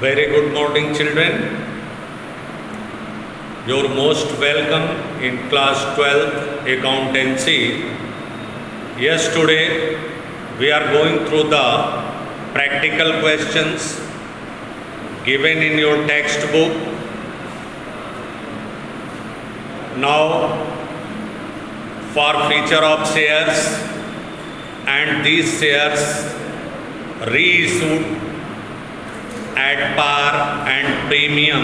Very good morning, children. You're most welcome in class 12 accountancy. Yes, today we are going through the practical questions given in your textbook. Now, for feature of shares and these shares reissued at par and premium,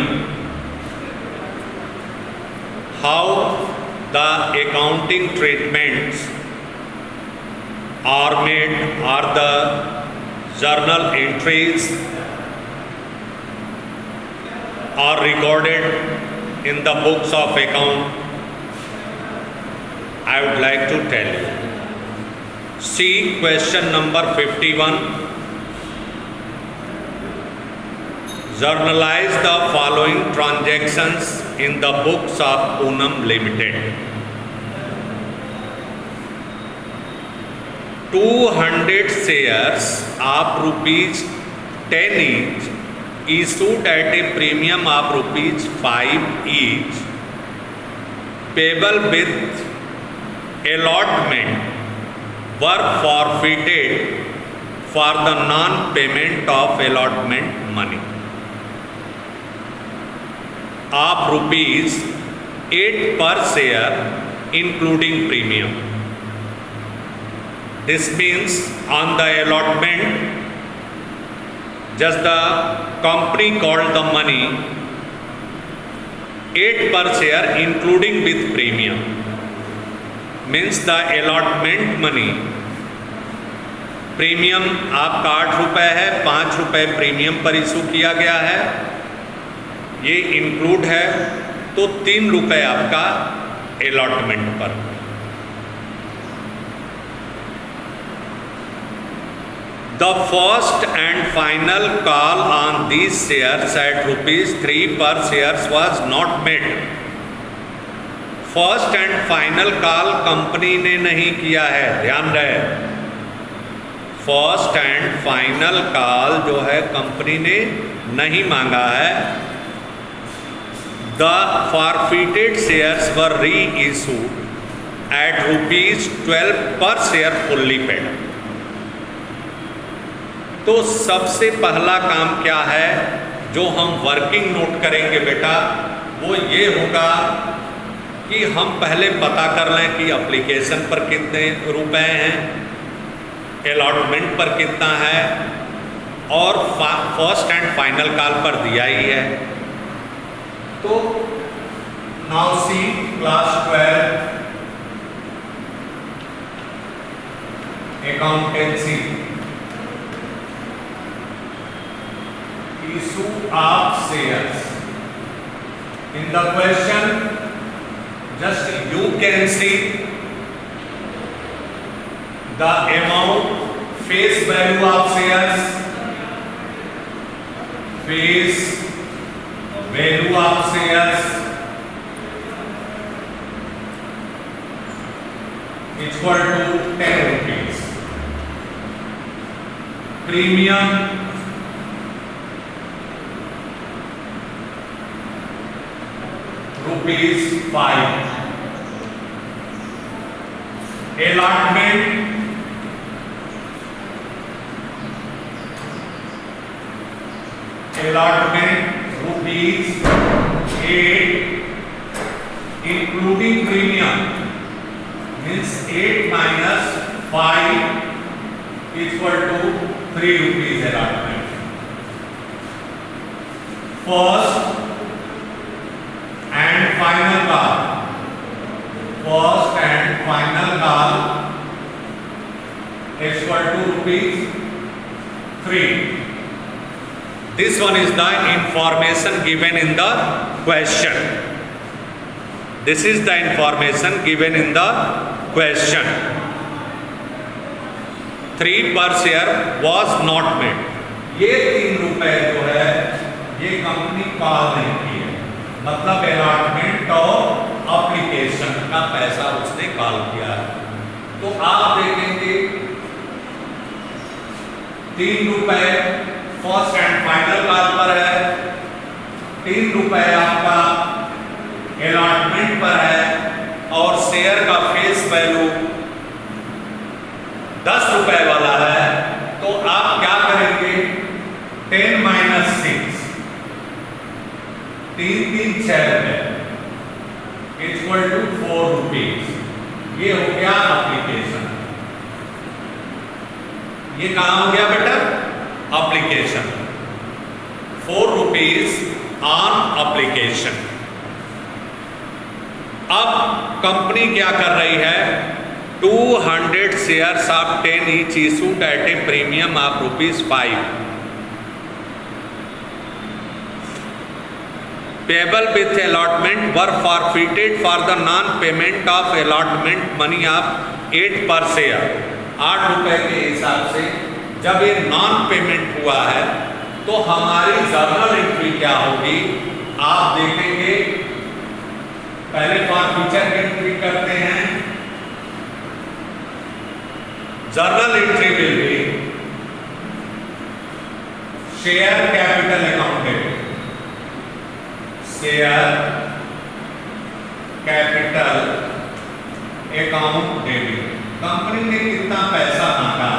how the accounting treatments are made, are the journal entries are recorded in the books of account, I would like to tell you. See question number 51. Journalize the following transactions in the books of Poonam Limited. 200 shares of ₹10 each issued at a premium of ₹5 each, payable with allotment, were forfeited for the non-payment of allotment money of ₹8 per share including premium. This means on the allotment, just the company called the money 8 per share including with premium. Means the allotment money, premium आपका ₹8 है, ₹5 premium पर issue किया गया है, ये include है, तो ₹3 आपका अलॉटमेंट पर। The first and final call on these shares at ₹3 per shares was not made. First and final call company ने नहीं किया है, ध्यान रहे। फर्स्ट एंड फाइनल कॉल जो है कंपनी ने नहीं मांगा है। The forfeited shares were reissued at ₹12 per share fully paid. तो सबसे पहला काम क्या है जो हम वर्किंग नोट करेंगे बेटा, वो ये होगा कि हम पहले पता कर लें कि एप्लीकेशन पर कितने रुपए हैं, अलॉटमेंट पर कितना है, और फर्स्ट एंड फाइनल कॉल पर दिया ही है। तो now see class 12 accountancy, issue of shares. In the question, just you can see the amount, face value of shares, face value of shares equal to 10 rupees. Premium ₹5. Allotment ₹8 including premium, means 8 minus 5 equal to ₹3 allotment. First and final call, first and final call is equal to ₹3. This one is the information given in the question. This is the information given in the question. 3 per share was not made. ये ₹3 जो है ये company call नहीं की है, मतलब allotment और application का पैसा उसने कॉल किया है। तो आप देखेंगे ₹3 फर्स्ट एंड फाइनल कॉल पर है, 3 रुपए आपका अलॉटमेंट पर है और शेयर का फेस वैल्यू 10 रुपए वाला है, तो आप क्या करेंगे 10 माइनस 6 3 6 रुपए इक्वल टू 4 रुपीज। ये हो गया एप्लीकेशन। ये कहां हो गया बेटा एप्लीकेशन, 4 रुपीज ऑन एप्लीकेशन। अब कंपनी क्या कर रही है 200 shares of 10 each issued at a premium of ₹5 payable with allotment were forfeited for the non-payment of allotment money of 8 per share। 8 रुपए के हिसाब से जब ये नॉन पेमेंट हुआ है तो हमारी जर्नल एंट्री क्या होगी आप देखेंगे। पहले फॉरफीचर की एंट्री करते हैं। Journal entry will be share capital account debit, share capital account debit. Company ने कितना पैसा मांगा,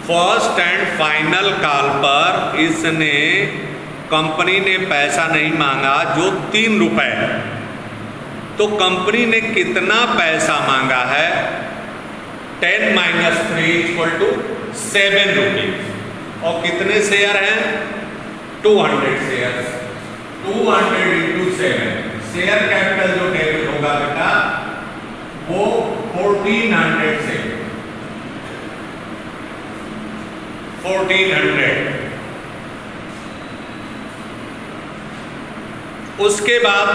फर्स्ट एंड फाइनल कॉल पर इसने कंपनी ने पैसा नहीं मांगा जो 3 रुपए है, तो कंपनी ने कितना पैसा मांगा है 10 माइनस 3 इक्वल टू 7 रुपीज। और कितने शेयर हैं 200 शेयर, 200 इंटू 7। शेयर कैपिटल जो डेबिट होगा बेटा वो 1400 से 1400। उसके बाद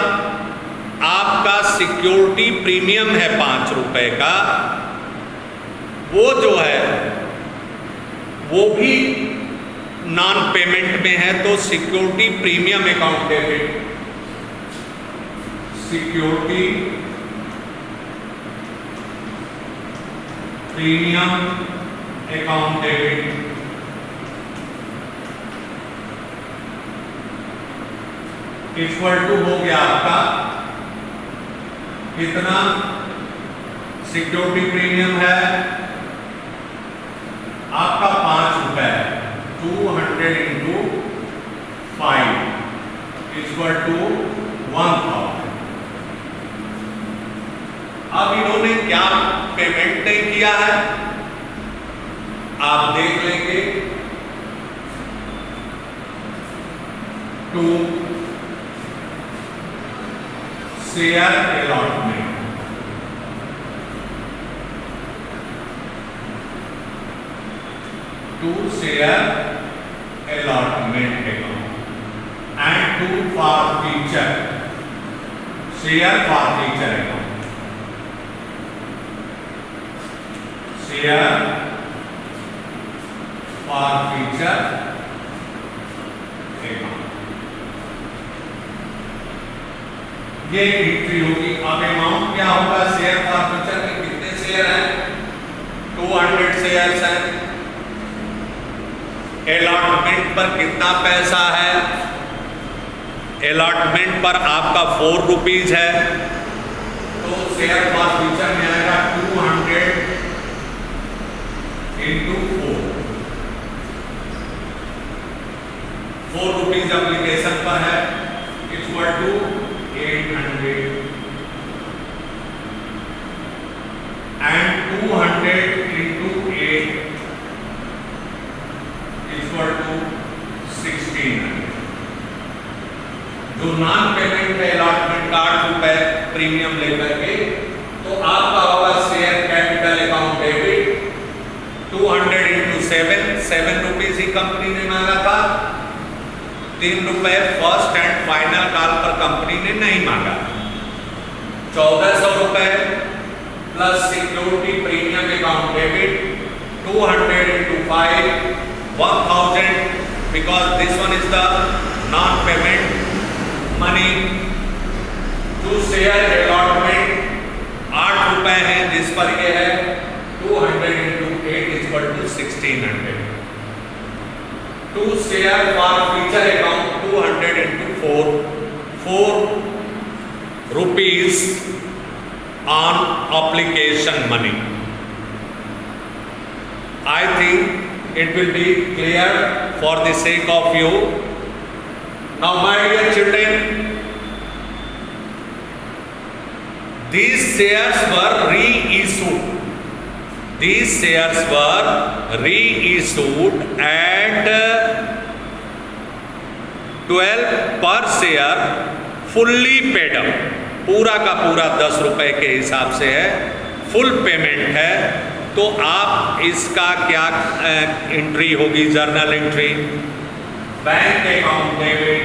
आपका सिक्योरिटी प्रीमियम है 5 रुपए का, वो जो है वो भी नॉन पेमेंट में है, तो security premium account debit, security premium account debit equal to हो गया आपका कितना, सिक्योरिटी प्रीमियम है आपका 5 रुपए, 200 इंटू 5 इक्वल टू 1000। अब इन्होंने क्या पेमेंट नहीं किया है आप देख लेंगे। To share allotment, to share allotment account and to forfeiture, share forfeiture account, share forfeiture account. ये एंट्री होगी। अब अमाउंट क्या होगा शेयर फॉरफीचर में, कितने शेयर हैं 200 शेयर्स हैं, अलॉटमेंट पर कितना पैसा है, अलॉटमेंट पर आपका 4 रुपीज है, तो शेयर फॉरफीचर में आएगा 200 इंटू 4 रुपीज एप्लीकेशन पर है equal to 800 and 200 into 8 equal to 1600। जो नॉन पेमेंट है अलॉटमेंट का 8 रुपए प्रीमियम लेकर के, तो आपका होगा share capital account debit 200 into 7 rupees ही कंपनी ने मांगा था, 3 रुपए फर्स्ट एंड फाइनल कॉल पर कंपनी ने नहीं मांगा। 1400 रुपए plus security premium account debit 200 into 5 1000, because this one is the non payment money। To share allotment 8 रुपए है जिस पर ये है 200 into 8 is equal to 1600. To share forfeiture account 200 into 4 rupees on application money. I think it will be clear for the sake of you. Now my dear children, these shares were reissued. These shares were reissued at 12 per share, fully paid up. पूरा का पूरा 10 रुपए के हिसाब से है, full payment है. तो आप इसका क्या एंट्री होगी, journal entry, bank account debit,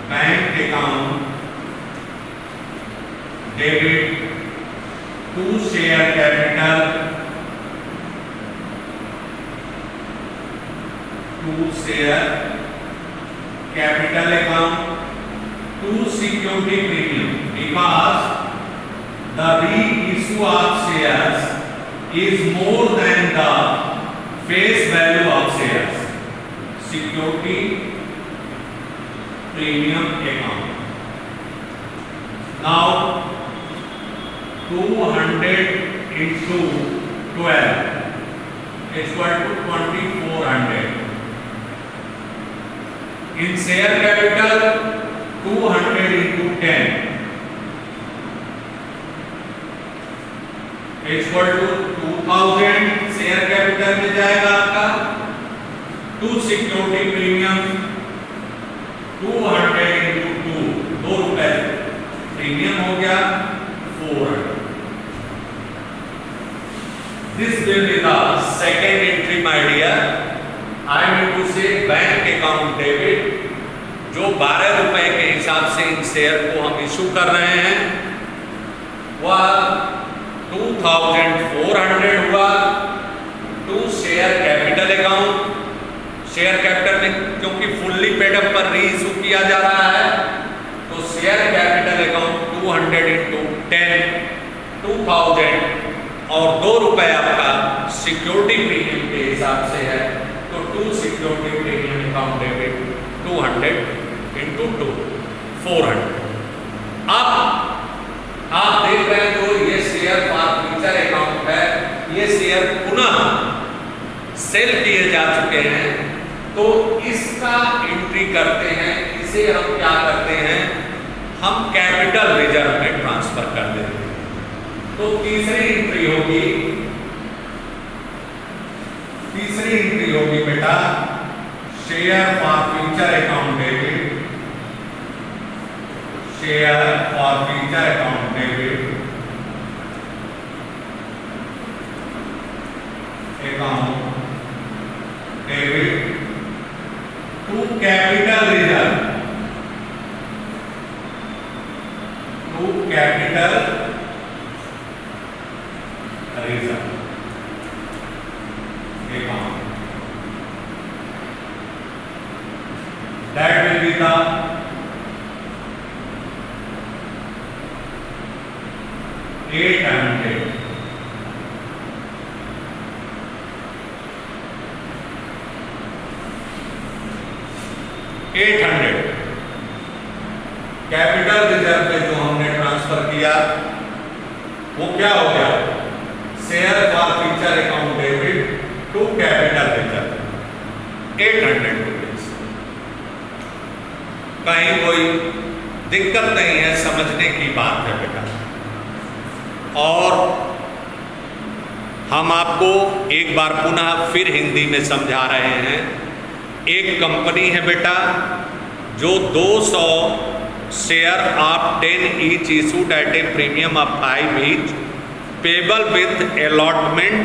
bank account debit to share capital, to share capital account, to security premium, because the reissue of shares is more than the face value of shares. Security premium account. Now 200 into 12 is equal to 2400. In share capital 200 into 10 equal to 2000 share capital में जाएगा आपका. To security premium 200 into 2 रुपए premium हो गया 400. This will be the second entry my dear. I mean to say bank account debit, जो 12 रुपए के हिसाब से इन शेयर को हम इशू कर रहे हैं, वह 2400 हुआ. To share capital account, share capital में क्योंकि फुल्ली पेड अप पर रीइशू किया जा रहा है, तो शेयर कैपिटल अकाउंट 200 into 10 2000 और 2 रुपए आपका सिक्योरिटी प्रीमियम के हिसाब से है. तो to security premium account debit 200 into 2 400. अब आप देख रहे हैं जो ये शेयर फॉर फ्यूचर अकाउंट है, ये शेयर पुनः सेल किए जा चुके हैं. तो इसका एंट्री करते हैं, इसे हम क्या करते हैं, हम कैपिटल रिजर्व में ट्रांसफर कर देते हैं. तो तीसरी एंट्री होगी बेटा share forfeiture account debit, share forfeiture account debit account debit to capital reserve, to capital reserve account. That will be the 800. Capital reserve में जो हमने ट्रांसफर किया वो क्या हो गया, share forfeiture account debit to capital reserve 800 rupees. कहीं कोई दिक्कत नहीं है, समझने की बात है बेटा. और हम आपको एक बार पुनः फिर हिंदी में समझा रहे हैं. एक कंपनी है बेटा जो 200 share of 10 each issued at A premium of 5 each payable with allotment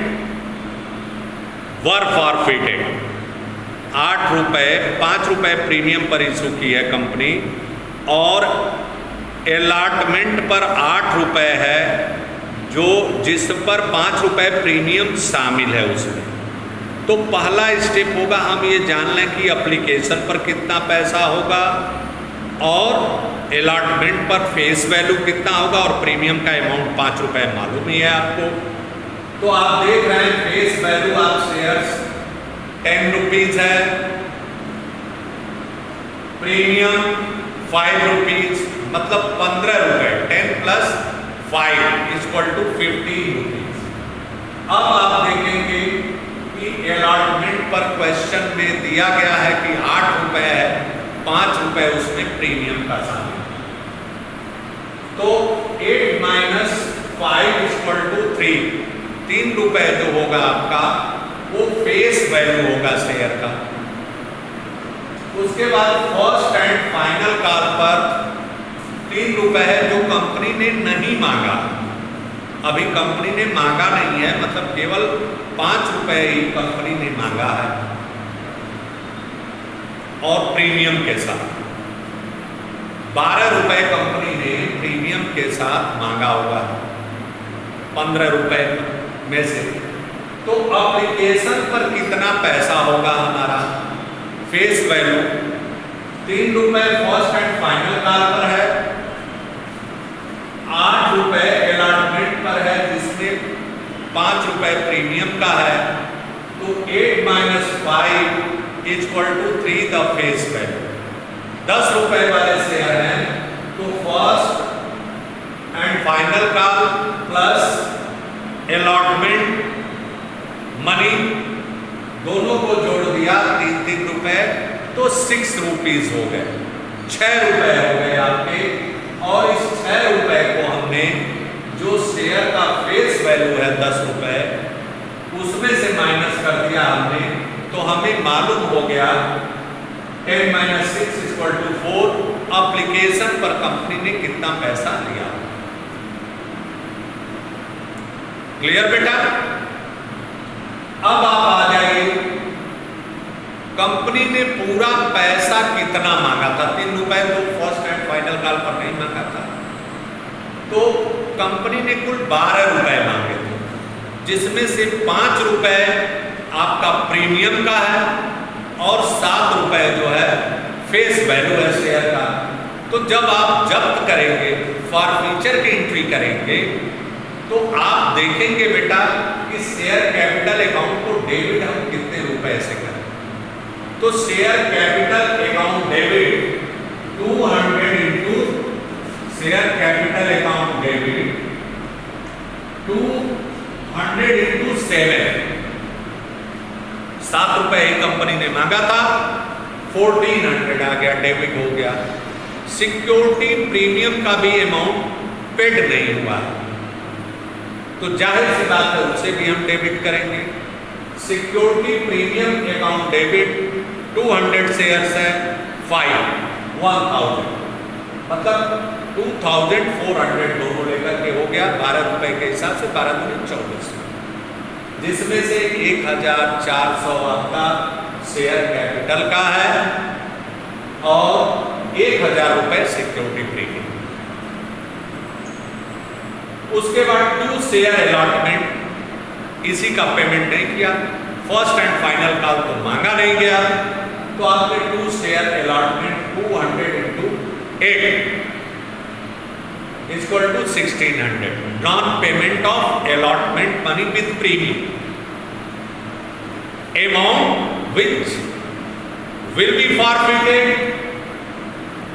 were forfeited. 8 रुपए 5 रुपए प्रीमियम पर इशू की है कंपनी और अलॉटमेंट पर 8 रुपए है, जो जिस पर 5 रुपए प्रीमियम शामिल है उसमें. तो पहला स्टेप होगा हम ये जान लें कि एप्लीकेशन पर कितना पैसा होगा और अलॉटमेंट पर फेस वैल्यू कितना होगा और प्रीमियम का अमाउंट 5 रुपए मालूम ही है आपको। तो आप देख रहे हैं face value of shares 10 rupees है, प्रीमियम 5 रुपीज, मतलब 15 रुपए। 10 प्लस 5 इक्वल टू 15 रुपीज। अब आप देखेंगे कि अलॉटमेंट पर क्वेश्चन में दिया गया है कि 8 रुपए है, 5 रुपए उसमें प्रीमियम का शामिल। तो 8 माइनस 5 इक्वल टू 3, 3 रुपए जो होगा आपका वो फेस वैल्यू होगा शेयर का। उसके बाद फर्स्ट एंड फाइनल कॉल पर 3 रुपए है जो कंपनी ने नहीं मांगा, अभी कंपनी ने मांगा नहीं है, मतलब केवल 5 रुपए ही कंपनी ने मांगा है और प्रीमियम के साथ 12 रुपए कंपनी ने प्रीमियम के साथ मांगा होगा 15 रुपए में से। तो एप्लीकेशन पर कितना पैसा होगा हमारा फेस वैल्यू? 3 रुपए फर्स्ट एंड फाइनल कॉल पर है, 8 रुपए अलॉटमेंट पर है जिसमें 5 रुपए प्रीमियम का है। तो 8 minus 5 equal to 3 the face value. 10 रुपए वाले शेयर हैं तो first and final call plus allotment money दोनों को जोड़ दिया 3-3 रुपए, तो 6 रुपीज हो गए, 6 रुपए हो गए आपके। और इस 6 रुपए को हमने जो शेयर का फेस वैल्यू है 10 रुपए उसमें से माइनस कर दिया हमने, तो हमें मालूम हो गया 10 माइनस 6 इक्वल टू 4। एप्लीकेशन पर कंपनी ने कितना पैसा लिया। क्लियर बेटा? अब आप आ जाइए, कंपनी ने पूरा पैसा कितना मांगा था? 3 रुपए तो फर्स्ट एंड फाइनल कॉल पर नहीं मांगा था, तो कंपनी ने कुल 12 रुपए मांगे थे, जिसमें से 5 रुपए आपका प्रीमियम का है और 7 रुपए जो है फेस वैल्यू है शेयर का। तो जब आप जब्त करेंगे, फॉरफीचर की एंट्री करेंगे, तो आप देखेंगे बेटा कि शेयर कैपिटल अकाउंट को डेबिट हम कितने रुपए से करें। तो share capital account debit 200 into share capital account debit 200 into 7, 7 रुपए ही कंपनी ने मांगा था, 1400 आ गया, डेबिट हो गया। सिक्योरिटी प्रीमियम का भी अमाउंट पेड नहीं हुआ, तो जाहिर सी बात है उसे भी हम डेबिट करेंगे। Security premium account debit 200 shares है 1000, मतलब 2400 दोनों लेकर के हो गया 12 रुपए के हिसाब से, 12 दूनी 24, जिसमें से 1400 आपका शेयर कैपिटल का है और 1000 रुपए सिक्योरिटी प्रीमियम। उसके बाद 2 शेयर अलॉटमेंट, इसी का पेमेंट नहीं किया, फर्स्ट एंड फाइनल कॉल तो मांगा नहीं गया, तो आपने 2 share allotment 200 into 8 equal to 1600, non payment of allotment money with premium, amount which will be forfeited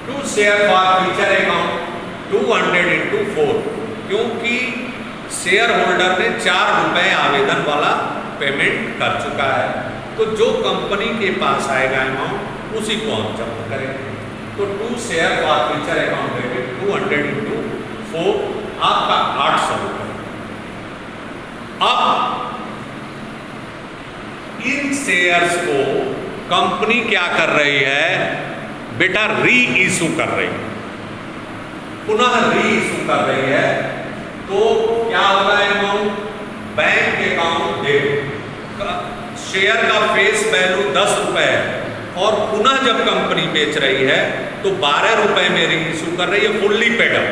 to share forfeiture account 200 into 4, क्योंकि शेयर होल्डर ने 4 रुपए आवेदन वाला पेमेंट कर चुका है, तो जो कंपनी के पास आएगा अमाउंट उसी को हम जब्त करेंगे। तो 2 share forfeiture account debit 200 into 4 आपका 800 रुपए। अब इन शेयर्स को कंपनी क्या कर रही है बेटा? री इशू कर रही है, पुनः री इशू कर रही है। तो क्या होगा amount? Bank account debit, share का फेस वैल्यू 10 रुपए है और पुनः जब कंपनी बेच रही है तो 12 रुपए में री इशू कर रही है, फुल्ली पेड अप।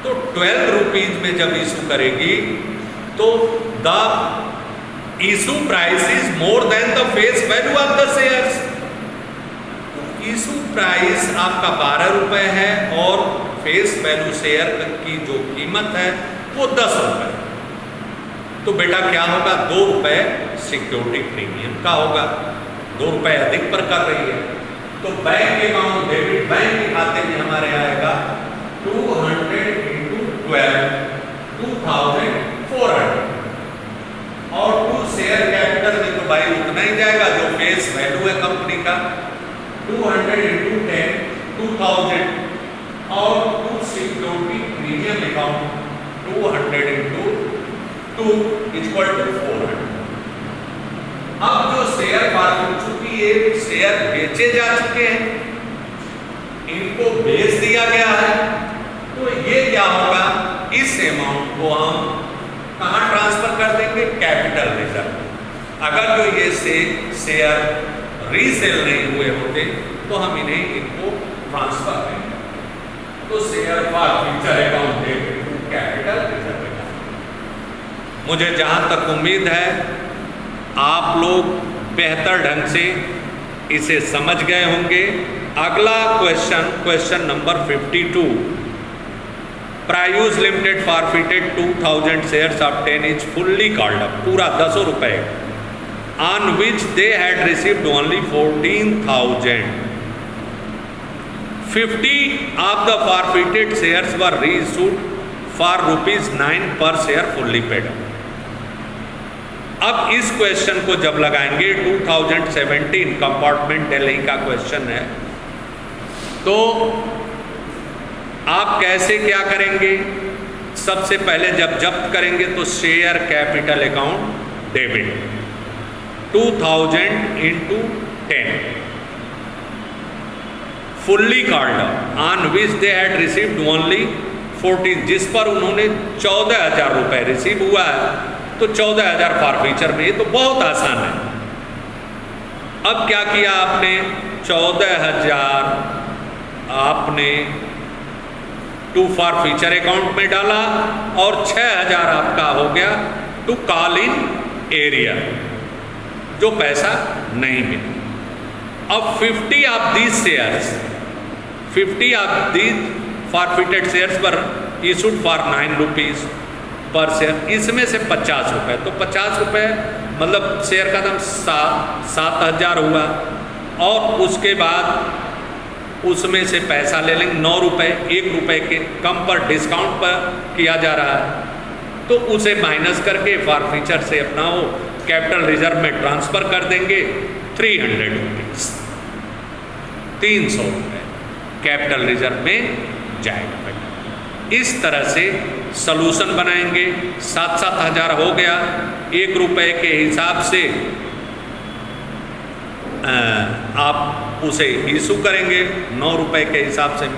तो 12 रुपीज में जब इशू करेगी तो the issue price is more than the face value of the shares. Issue price आपका 12 रुपये है और फेस वैल्यू शेयर की जो कीमत है वो 10 रुपये। तो बेटा क्या होगा, 2 रुपये सिक्योरिटी प्रीमियम का होगा, 2 रुपये अधिक पर कर रही है। तो बैंक अकाउंट डेबिट बैंक के खाते में हमारे आएगा 200 × 12 2400 और 2 शेयर कैपिटल में तो भाई उतना ही जाएगा जो फेस वैल्यू है कंपनी का, 200 × 10 2000 और 2 सिक्योरिटी प्रीमियम अकाउंट 200 × 2 = 400। अब जो शेयर मार्केट, चूंकि ये शेयर बेचे जा चुके हैं, इनको बेच दिया गया है, तो ये क्या होगा, इस अमाउंट को हम कहां ट्रांसफर कर देंगे, कैपिटल रिजर्व। अगर जो ये शेयर रीसेल नहीं हुए होते तो हम इनको ट्रांसफर करेंगे। तो share forfeiture account debit to capital reserve account. मुझे जहां तक उम्मीद है आप लोग बेहतर ढंग से इसे समझ गए होंगे। अगला क्वेश्चन नंबर 52, प्रायूज limited forfeited 2000 shares of 10 is fully called up, पूरा 10 रुपए, on which they had received only 14,000। 50 of the forfeited shares were reissued for ₹9 per share fully paid. अब इस क्वेश्चन को जब लगाएंगे, 2017 कंपार्टमेंट दिल्ली का क्वेश्चन है, तो आप कैसे क्या करेंगे, सबसे पहले जब जब्त करेंगे तो share capital account debit 2000 × 10 fully called on which they had received only 14, जिस पर उन्होंने 14,000 रुपये रिसीव हुआ है, तो 14,000 फॉरफीचर में। ये तो बहुत आसान है। अब क्या किया आपने, 14,000 आपने टू फॉरफीचर अकाउंट में डाला और 6,000 आपका हो गया टू कॉल इन एरिया, जो पैसा नहीं मिला। अब 50 of these shares, 50 of these forfeited shares पर इशूड फॉर 9 रुपीज़ पर शेयर, इसमें से 50 रुपये, तो 50 रुपये मतलब शेयर का दाम 7,000 हुआ, और उसके बाद उसमें से पैसा ले लेंगे 9 रुपये, 1 रुपये के कम पर डिस्काउंट पर किया जा रहा है, तो उसे माइनस करके फॉरफीचर से अपना वो कैपिटल रिजर्व में ट्रांसफ़र कर देंगे 300 रुपीज़, 300 रुपये कैपिटल रिजर्व में जाएगा बेटा। इस तरह से सलूशन बनाएंगे। 7,000 हो गया, 1 रुपये के हिसाब से आप उसे इशू करेंगे, 9 रुपये के हिसाब से